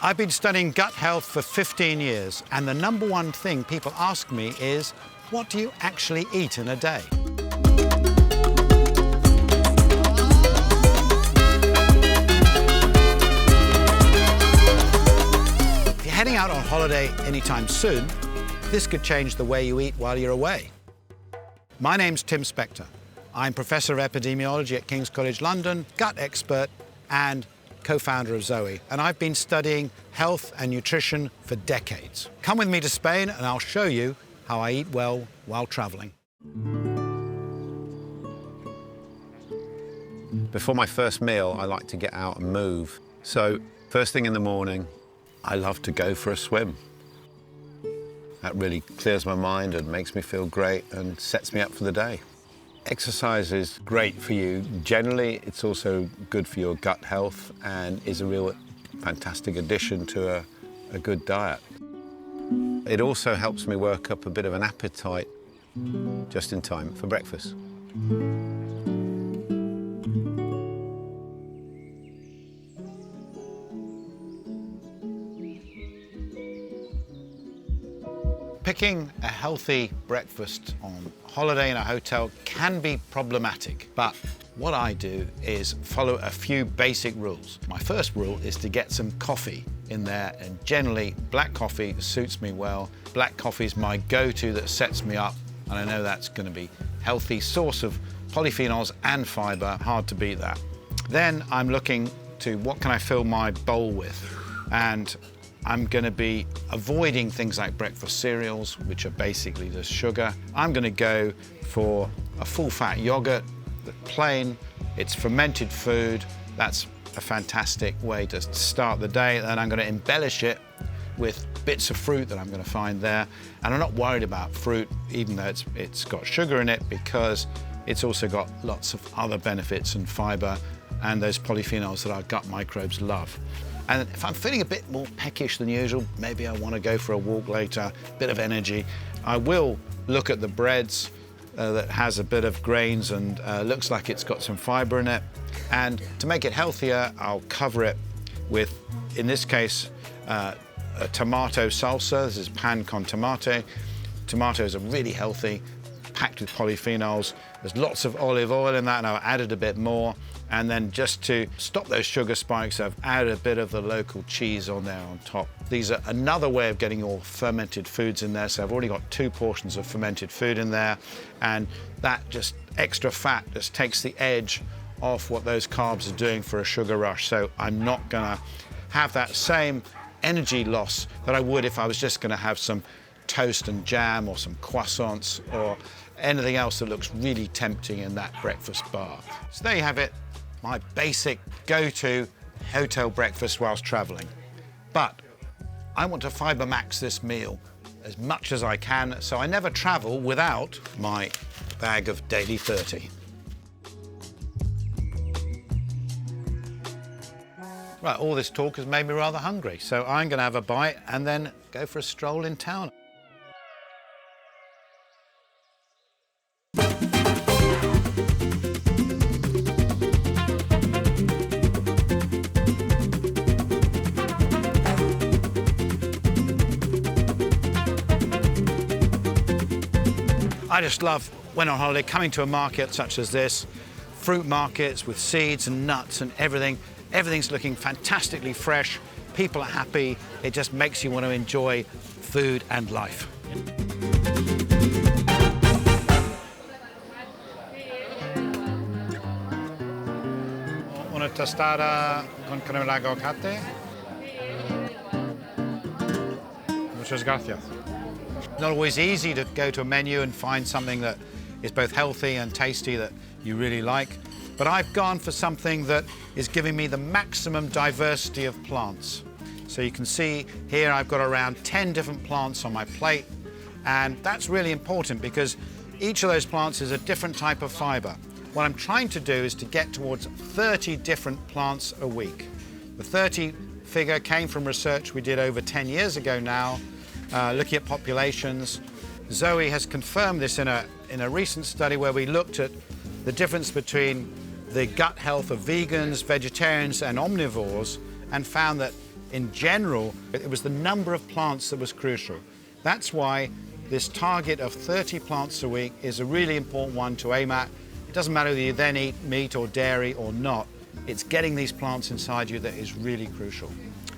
I've been studying gut health for 15 years, and the number one thing people ask me is, what do you actually eat in a day? If you're heading out on holiday anytime soon, this could change the way you eat while you're away. My name's Tim Spector. I'm Professor of Epidemiology at King's College London, gut expert, and co-founder of ZOE, and I've been studying health and nutrition for decades. Come with me to Spain and I'll show you how I eat well while traveling. Before my first meal, I like to get out and move. So, first thing in the morning, I love to go for a swim. That really clears my mind and makes me feel great and sets me up for the day. Exercise is great for you. Generally, it's also good for your gut health and is a real fantastic addition to a good diet. It also helps me work up a bit of an appetite just in time for breakfast. Picking a healthy breakfast on holiday in a hotel can be problematic, but what I do is follow a few basic rules. My first rule is to get some coffee in there, and generally black coffee suits me well. Black coffee is my go-to that sets me up, and I know that's going to be healthy source of polyphenols and fiber, hard to beat that. Then I'm looking to what can I fill my bowl with, and I'm going to be avoiding things like breakfast cereals, which are basically just sugar. I'm going to go for a full-fat yogurt, plain. It's fermented food. That's a fantastic way to start the day. Then I'm going to embellish it with bits of fruit that I'm going to find there. And I'm not worried about fruit, even though it's got sugar in it, because it's also got lots of other benefits and fiber and those polyphenols that our gut microbes love. And if I'm feeling a bit more peckish than usual, maybe I want to go for a walk later, bit of energy, I will look at the breads that has a bit of grains and looks like it's got some fiber in it. And to make it healthier, I'll cover it with, in this case, a tomato salsa. This is pan con tomate. Tomatoes are really healthy, packed with polyphenols. There's lots of olive oil in that, and I've added a bit more. And then just to stop those sugar spikes, I've added a bit of the local cheese on there on top. These are another way of getting your fermented foods in there. So I've already got 2 portions of fermented food in there. And that just extra fat just takes the edge off what those carbs are doing for a sugar rush. So I'm not gonna have that same energy loss that I would if I was just gonna have some toast and jam or some croissants or anything else that looks really tempting in that breakfast bar. So there you have it, my basic go-to hotel breakfast whilst traveling. But I want to fiber max this meal as much as I can, so I never travel without my bag of Daily 30. Right, all this talk has made me rather hungry, so I'm going to have a bite and then go for a stroll in town. I just love, when on holiday, coming to a market such as this, fruit markets with seeds and nuts and everything. Everything's looking fantastically fresh. People are happy. It just makes you want to enjoy food and life. Una tostada con crema de aguacate. Muchas gracias. It's not always easy to go to a menu and find something that is both healthy and tasty that you really like, but I've gone for something that is giving me the maximum diversity of plants. So you can see here I've got around 10 different plants on my plate, and that's really important because each of those plants is a different type of fiber. What I'm trying to do is to get towards 30 different plants a week. The 30 figure came from research we did over 10 years ago now, looking at populations. ZOE has confirmed this in a recent study where we looked at the difference between the gut health of vegans, vegetarians and omnivores, and found that in general, it was the number of plants that was crucial. That's why this target of 30 plants a week is a really important one to aim at. It doesn't matter whether you then eat meat or dairy or not, it's getting these plants inside you that is really crucial.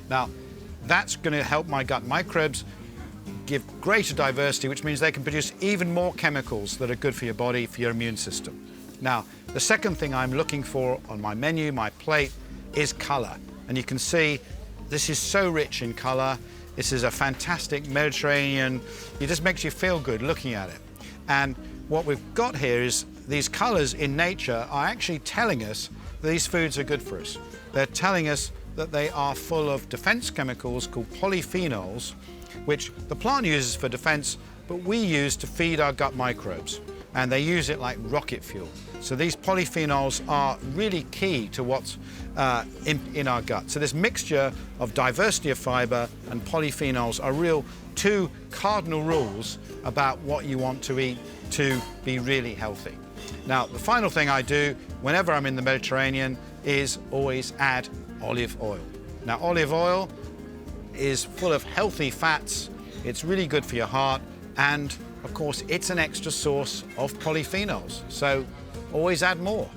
Now, that's going to help my gut microbes give greater diversity, which means they can produce even more chemicals that are good for your body, for your immune system. Now, the second thing I'm looking for on my menu, my plate, is color. And you can see this is so rich in color. This is a fantastic Mediterranean. It just makes you feel good looking at it. And what we've got here is these colors in nature are actually telling us that these foods are good for us. They're telling us that they are full of defense chemicals called polyphenols, which the plant uses for defense, but we use to feed our gut microbes. And they use it like rocket fuel. So these polyphenols are really key to what's in our gut. So this mixture of diversity of fiber and polyphenols are real two cardinal rules about what you want to eat to be really healthy. Now, the final thing I do whenever I'm in the Mediterranean is always add olive oil. Now, olive oil is full of healthy fats. It's really good for your heart, and of course, it's an extra source of polyphenols. So always add more.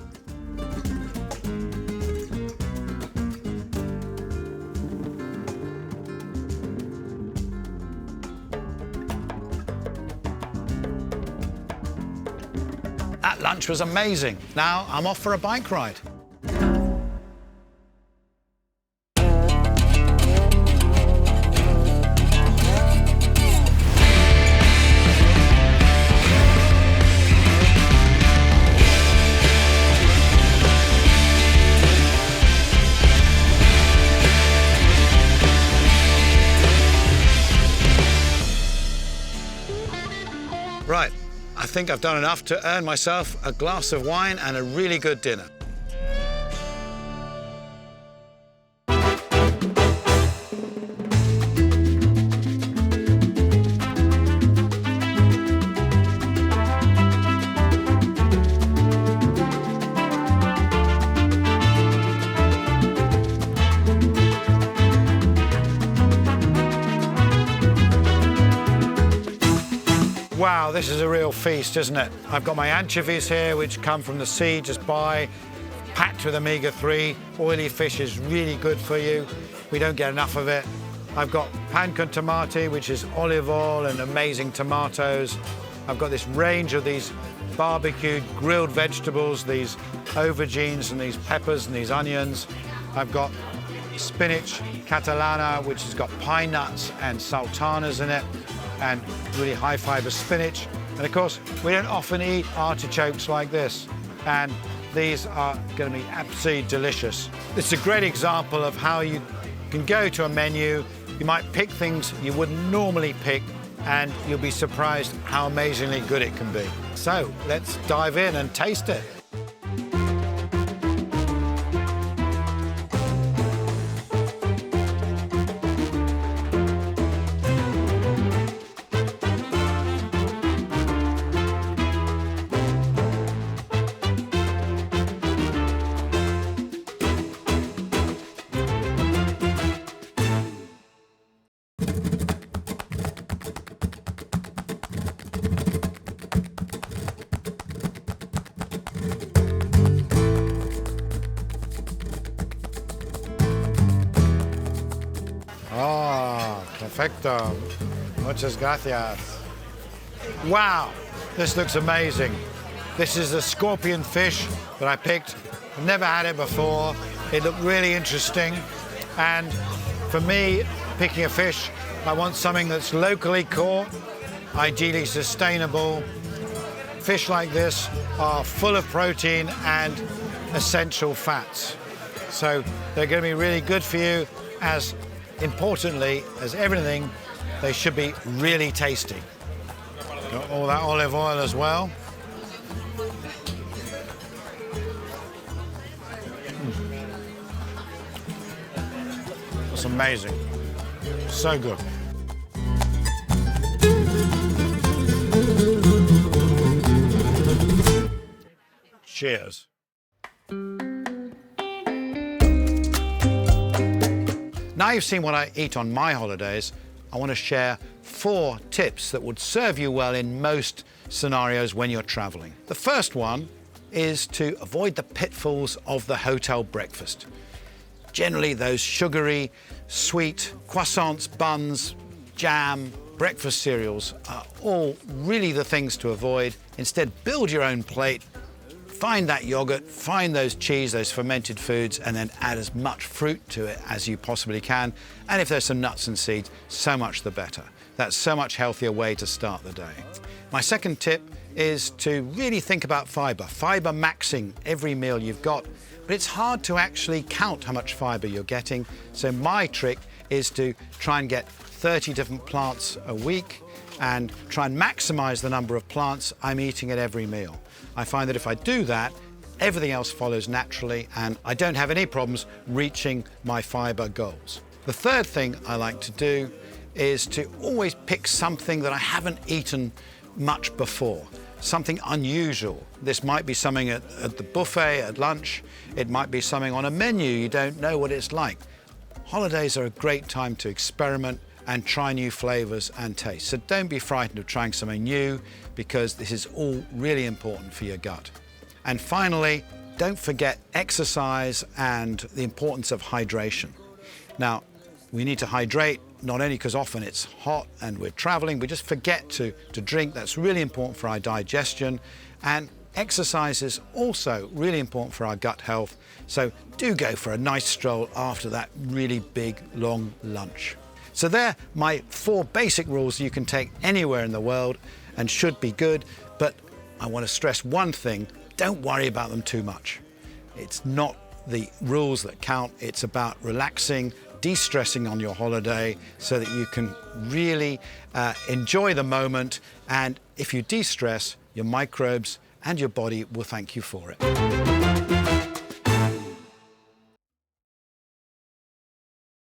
That lunch was amazing. Now I'm off for a bike ride. Right, I think I've done enough to earn myself a glass of wine and a really good dinner. Wow, this is a real feast, isn't it? I've got my anchovies here, which come from the sea just by, packed with omega-3. Oily fish is really good for you. We don't get enough of it. I've got pan con tomate, which is olive oil and amazing tomatoes. I've got this range of these barbecued grilled vegetables, these aubergines and these peppers and these onions. I've got spinach catalana, which has got pine nuts and sultanas in it, and really high fiber spinach. And of course, we don't often eat artichokes like this. And these are gonna be absolutely delicious. It's a great example of how you can go to a menu, you might pick things you wouldn't normally pick, and you'll be surprised how amazingly good it can be. So let's dive in and taste it. Oh, perfecto. Muchas gracias. Wow, this looks amazing. This is a scorpion fish that I picked. I've never had it before. It looked really interesting. And for me, picking a fish, I want something that's locally caught, ideally sustainable. Fish like this are full of protein and essential fats. So they're going to be really good for you. As importantly as everything, they should be really tasty. Got all that olive oil as well. It's amazing. So good. Cheers. Now you've seen what I eat on my holidays, I want to share 4 tips that would serve you well in most scenarios when you're traveling. The first one is to avoid the pitfalls of the hotel breakfast. Generally, those sugary, sweet croissants, buns, jam, breakfast cereals are all really the things to avoid. Instead, build your own plate, find that yogurt, find those cheese, those fermented foods, and then add as much fruit to it as you possibly can. And if there's some nuts and seeds, so much the better. That's so much healthier way to start the day. My second tip is to really think about fiber maxing every meal you've got, but it's hard to actually count how much fiber you're getting. So my trick is to try and get 30 different plants a week and try and maximize the number of plants I'm eating at every meal. I find that if I do that, everything else follows naturally and I don't have any problems reaching my fiber goals. The third thing I like to do is to always pick something that I haven't eaten much before, something unusual. This might be something at the buffet at lunch. It might be something on a menu you don't know what it's like. Holidays are a great time to experiment and try new flavors and tastes. So don't be frightened of trying something new because this is all really important for your gut. And finally, don't forget exercise and the importance of hydration. Now, we need to hydrate not only because often it's hot and we're traveling, we just forget to drink. That's really important for our digestion. And exercise is also really important for our gut health. So do go for a nice stroll after that really big, long lunch. So they're my 4 basic rules you can take anywhere in the world and should be good. But I want to stress one thing, don't worry about them too much. It's not the rules that count, it's about relaxing, de-stressing on your holiday so that you can really enjoy the moment. And if you de-stress, your microbes and your body will thank you for it.